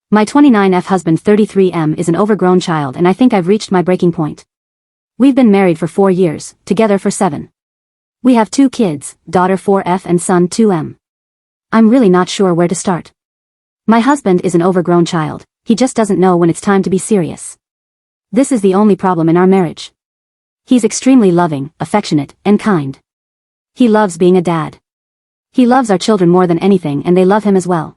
My 29F husband 33M is an overgrown child and I think I've reached my breaking point. We've been married for 4 years, together for 7. We have 2 kids, daughter 4F and son 2M. I'm really not sure where to start. My husband is an overgrown child, he just doesn't know when it's time to be serious. This is the only problem in our marriage. He's extremely loving, affectionate, and kind. He loves being a dad. He loves our children more than anything and they love him as well.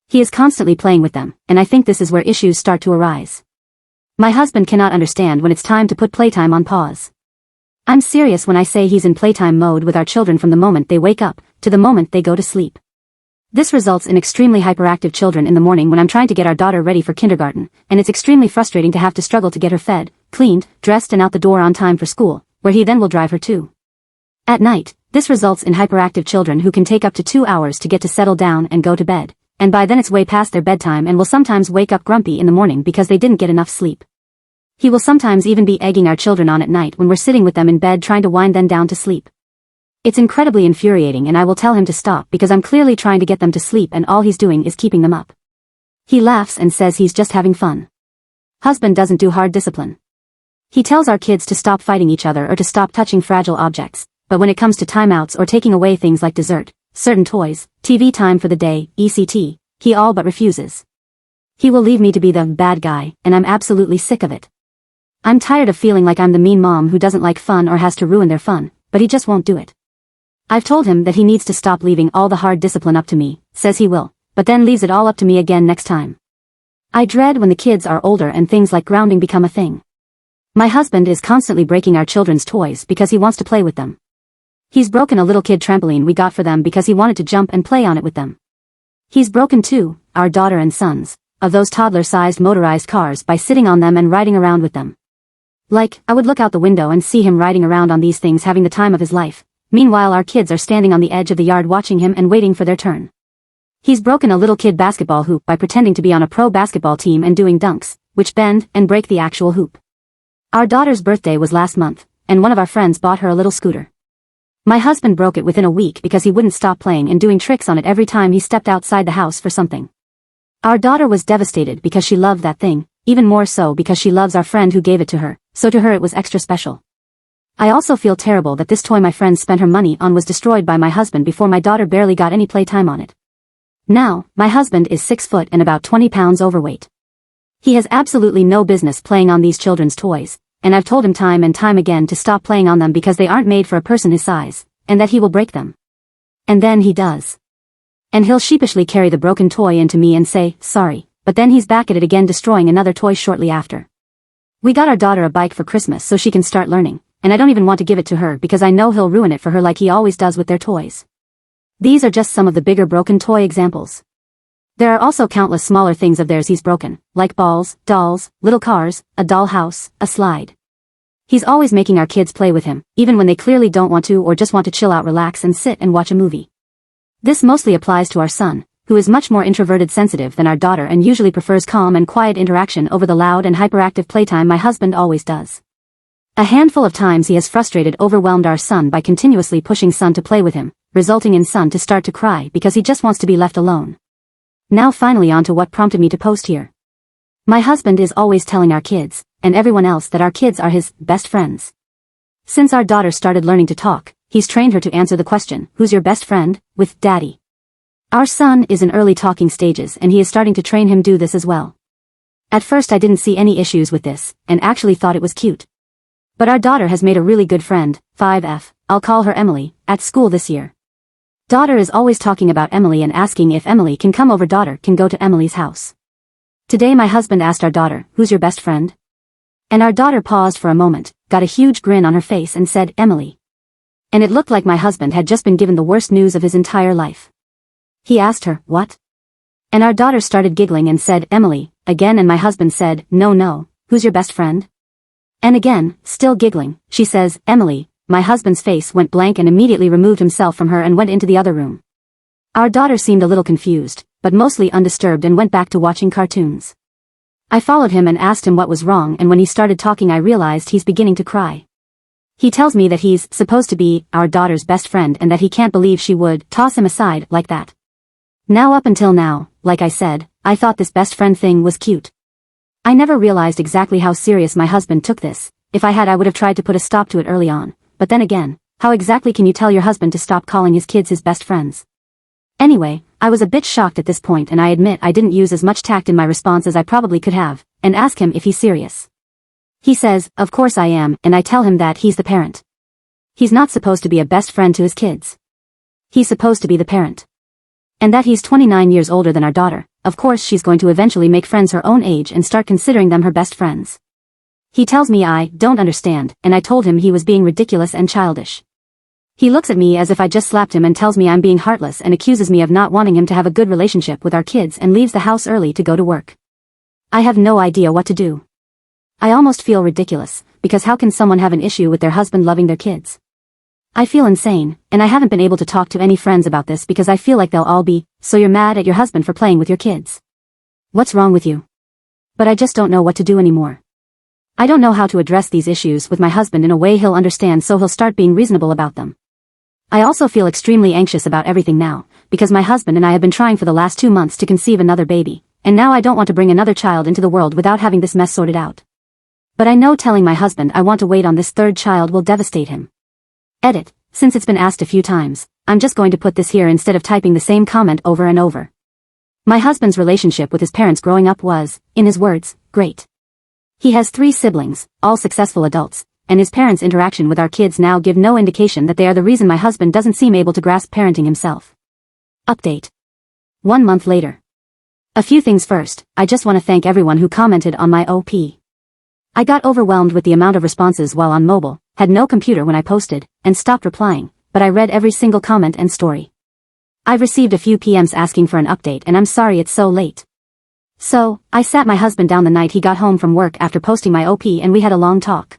He is constantly playing with them, and I think this is where issues start to arise. My husband cannot understand when it's time to put playtime on pause. I'm serious when I say he's in playtime mode with our children from the moment they wake up, to the moment they go to sleep. This results in extremely hyperactive children in the morning when I'm trying to get our daughter ready for kindergarten, and it's extremely frustrating to have to struggle to get her fed, cleaned, dressed and out the door on time for school, where he then will drive her to. At night, this results in hyperactive children who can take up to 2 hours to get to settle down and go to bed, and by then it's way past their bedtime and will sometimes wake up grumpy in the morning because they didn't get enough sleep. He will sometimes even be egging our children on at night when we're sitting with them in bed trying to wind them down to sleep. It's incredibly infuriating and I will tell him to stop because I'm clearly trying to get them to sleep and all he's doing is keeping them up. He laughs and says he's just having fun. Husband doesn't do hard discipline. He tells our kids to stop fighting each other or to stop touching fragile objects, but when it comes to timeouts or taking away things like dessert, certain toys, TV time for the day, etc., he all but refuses. He will leave me to be the bad guy, and I'm absolutely sick of it. I'm tired of feeling like I'm the mean mom who doesn't like fun or has to ruin their fun, but he just won't do it. I've told him that he needs to stop leaving all the hard discipline up to me, says he will, but then leaves it all up to me again next time. I dread when the kids are older and things like grounding become a thing. My husband is constantly breaking our children's toys because he wants to play with them. He's broken a little kid trampoline we got for them because he wanted to jump and play on it with them. He's broken 2, our daughter and sons, of those toddler-sized motorized cars by sitting on them and riding around with them. Like, I would look out the window and see him riding around on these things having the time of his life. Meanwhile our kids are standing on the edge of the yard watching him and waiting for their turn. He's broken a little kid basketball hoop by pretending to be on a pro basketball team and doing dunks, which bend and break the actual hoop. Our daughter's birthday was last month, and one of our friends bought her a little scooter. My husband broke it within a week because he wouldn't stop playing and doing tricks on it every time he stepped outside the house for something. Our daughter was devastated because she loved that thing, even more so because she loves our friend who gave it to her, so to her it was extra special. I also feel terrible that this toy my friend spent her money on was destroyed by my husband before my daughter barely got any playtime on it. Now, my husband is 6 foot and about 20 pounds overweight. He has absolutely no business playing on these children's toys, and I've told him time and time again to stop playing on them because they aren't made for a person his size, and that he will break them. And then he does. And he'll sheepishly carry the broken toy into me and say, sorry, but then he's back at it again destroying another toy shortly after. We got our daughter a bike for Christmas so she can start learning, and I don't even want to give it to her because I know he'll ruin it for her like he always does with their toys. These are just some of the bigger broken toy examples. There are also countless smaller things of theirs he's broken, like balls, dolls, little cars, a doll house, a slide. He's always making our kids play with him, even when they clearly don't want to or just want to chill out, relax and sit and watch a movie. This mostly applies to our son, who is much more introverted sensitive than our daughter and usually prefers calm and quiet interaction over the loud and hyperactive playtime my husband always does. A handful of times he has overwhelmed our son by continuously pushing son to play with him, resulting in son to start to cry because he just wants to be left alone. Now finally on to what prompted me to post here. My husband is always telling our kids, and everyone else that our kids are his best friends. Since our daughter started learning to talk, he's trained her to answer the question, who's your best friend, with daddy. Our son is in early talking stages and he is starting to train him do this as well. At first I didn't see any issues with this, and actually thought it was cute. But our daughter has made a really good friend, 5F, I'll call her Emily, at school this year. Daughter is always talking about Emily and asking if Emily can come over. Daughter can go to Emily's house. Today my husband asked our daughter, who's your best friend? And our daughter paused for a moment, got a huge grin on her face and said, Emily. And it looked like my husband had just been given the worst news of his entire life. He asked her, what? And our daughter started giggling and said, Emily, again, and my husband said, no, who's your best friend? And again, still giggling, she says, Emily. My husband's face went blank and immediately removed himself from her and went into the other room. Our daughter seemed a little confused, but mostly undisturbed and went back to watching cartoons. I followed him and asked him what was wrong, and when he started talking I realized he's beginning to cry. He tells me that he's supposed to be our daughter's best friend and that he can't believe she would toss him aside like that. Now up until now, like I said, I thought this best friend thing was cute. I never realized exactly how serious my husband took this. If I had, I would have tried to put a stop to it early on. But then again, how exactly can you tell your husband to stop calling his kids his best friends? Anyway, I was a bit shocked at this point, and I admit I didn't use as much tact in my response as I probably could have, and ask him if he's serious. He says, of course I am, and I tell him that he's the parent. He's not supposed to be a best friend to his kids. He's supposed to be the parent. And that he's 29 years older than our daughter. Of course she's going to eventually make friends her own age and start considering them her best friends. He tells me I don't understand, and I told him he was being ridiculous and childish. He looks at me as if I just slapped him and tells me I'm being heartless and accuses me of not wanting him to have a good relationship with our kids and leaves the house early to go to work. I have no idea what to do. I almost feel ridiculous, because how can someone have an issue with their husband loving their kids? I feel insane, and I haven't been able to talk to any friends about this because I feel like they'll all be, so you're mad at your husband for playing with your kids. What's wrong with you? But I just don't know what to do anymore. I don't know how to address these issues with my husband in a way he'll understand, so he'll start being reasonable about them. I also feel extremely anxious about everything now, because my husband and I have been trying for the last 2 months to conceive another baby, and now I don't want to bring another child into the world without having this mess sorted out. But I know telling my husband I want to wait on this third child will devastate him. Edit, since it's been asked a few times, I'm just going to put this here instead of typing the same comment over and over. My husband's relationship with his parents growing up was, in his words, great. He has 3 siblings, all successful adults, and his parents' interaction with our kids now give no indication that they are the reason my husband doesn't seem able to grasp parenting himself. Update. 1 month later. A few things first, I just want to thank everyone who commented on my OP. I got overwhelmed with the amount of responses while on mobile, had no computer when I posted, and stopped replying, but I read every single comment and story. I've received a few PMs asking for an update, and I'm sorry it's so late. So, I sat my husband down the night he got home from work after posting my OP and we had a long talk.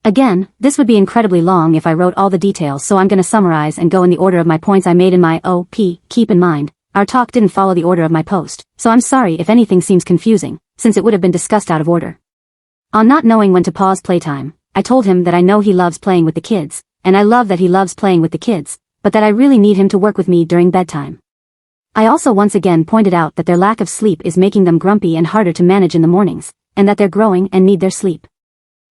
Again, this would be incredibly long if I wrote all the details, so I'm gonna summarize and go in the order of my points I made in my OP. Keep in mind, our talk didn't follow the order of my post, so I'm sorry if anything seems confusing, since it would have been discussed out of order. On not knowing when to pause playtime, I told him that I know he loves playing with the kids, and I love that he loves playing with the kids, but that I really need him to work with me during bedtime. I also once again pointed out that their lack of sleep is making them grumpy and harder to manage in the mornings, and that they're growing and need their sleep.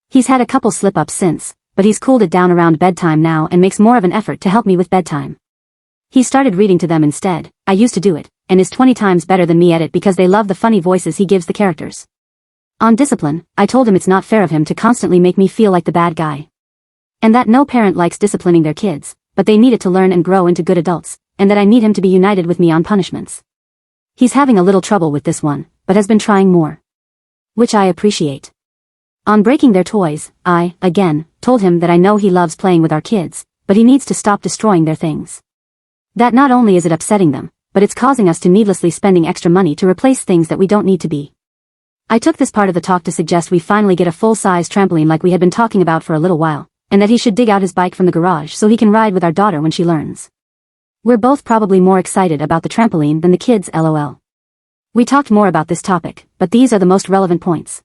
He's had a couple slip-ups since, but he's cooled it down around bedtime now and makes more of an effort to help me with bedtime. He started reading to them instead. I used to do it, and is 20 times better than me at it because they love the funny voices he gives the characters. On discipline, I told him it's not fair of him to constantly make me feel like the bad guy. And that no parent likes disciplining their kids, but they need it to learn and grow into good adults, and that I need him to be united with me on punishments. He's having a little trouble with this one, but has been trying more. Which I appreciate. On breaking their toys, I, again, told him that I know he loves playing with our kids, but he needs to stop destroying their things. That not only is it upsetting them, but it's causing us to needlessly spending extra money to replace things that we don't need to be. I took this part of the talk to suggest we finally get a full-size trampoline like we had been talking about for a little while, and that he should dig out his bike from the garage so he can ride with our daughter when she learns. We're both probably more excited about the trampoline than the kids, lol. We talked more about this topic, but these are the most relevant points.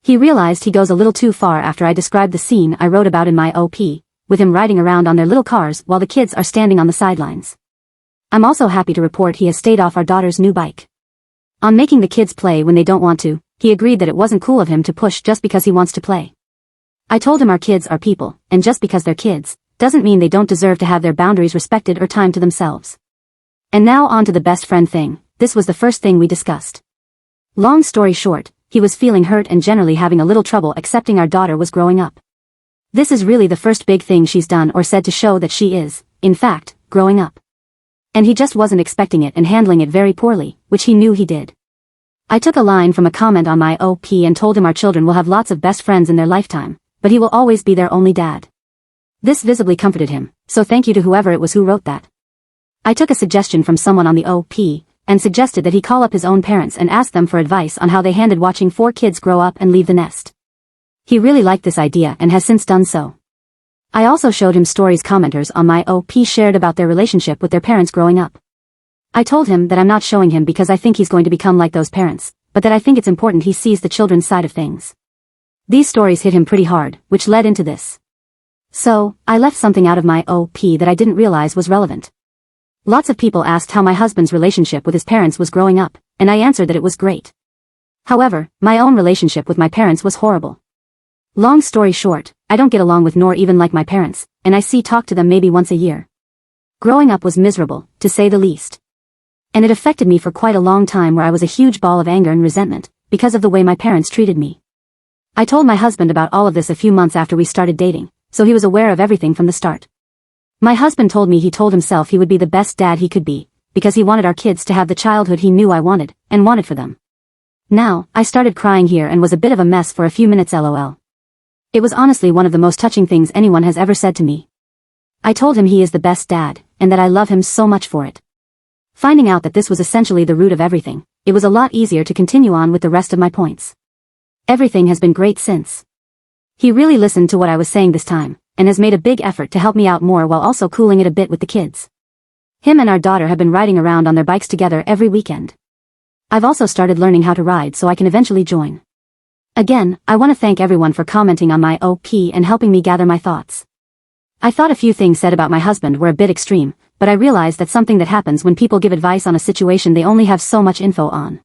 He realized he goes a little too far after I described the scene I wrote about in my OP, with him riding around on their little cars while the kids are standing on the sidelines. I'm also happy to report he has stayed off our daughter's new bike. On making the kids play when they don't want to, he agreed that it wasn't cool of him to push just because he wants to play. I told him our kids are people, and just because they're kids, doesn't mean they don't deserve to have their boundaries respected or time to themselves. And now on to the best friend thing. This was the first thing we discussed. Long story short, he was feeling hurt and generally having a little trouble accepting our daughter was growing up. This is really the first big thing she's done or said to show that she is, in fact, growing up. And he just wasn't expecting it and handling it very poorly, which he knew he did. I took a line from a comment on my OP and told him our children will have lots of best friends in their lifetime, but he will always be their only dad. This visibly comforted him, so thank you to whoever it was who wrote that. I took a suggestion from someone on the OP, and suggested that he call up his own parents and ask them for advice on how they handled watching 4 kids grow up and leave the nest. He really liked this idea and has since done so. I also showed him stories commenters on my OP shared about their relationship with their parents growing up. I told him that I'm not showing him because I think he's going to become like those parents, but that I think it's important he sees the children's side of things. These stories hit him pretty hard, which led into this. So, I left something out of my OP that I didn't realize was relevant. Lots of people asked how my husband's relationship with his parents was growing up, and I answered that it was great. However, my own relationship with my parents was horrible. Long story short, I don't get along with nor even like my parents, and I talk to them maybe once a year. Growing up was miserable, to say the least. And it affected me for quite a long time, where I was a huge ball of anger and resentment, because of the way my parents treated me. I told my husband about all of this a few months after we started dating, so he was aware of everything from the start. My husband told me he told himself he would be the best dad he could be, because he wanted our kids to have the childhood he knew I wanted, and wanted for them. Now, I started crying here and was a bit of a mess for a few minutes, lol. It was honestly one of the most touching things anyone has ever said to me. I told him he is the best dad, and that I love him so much for it. Finding out that this was essentially the root of everything, it was a lot easier to continue on with the rest of my points. Everything has been great since. He really listened to what I was saying this time, and has made a big effort to help me out more while also cooling it a bit with the kids. Him and our daughter have been riding around on their bikes together every weekend. I've also started learning how to ride so I can eventually join. Again, I want to thank everyone for commenting on my OP and helping me gather my thoughts. I thought a few things said about my husband were a bit extreme, but I realized that's something that happens when people give advice on a situation they only have so much info on.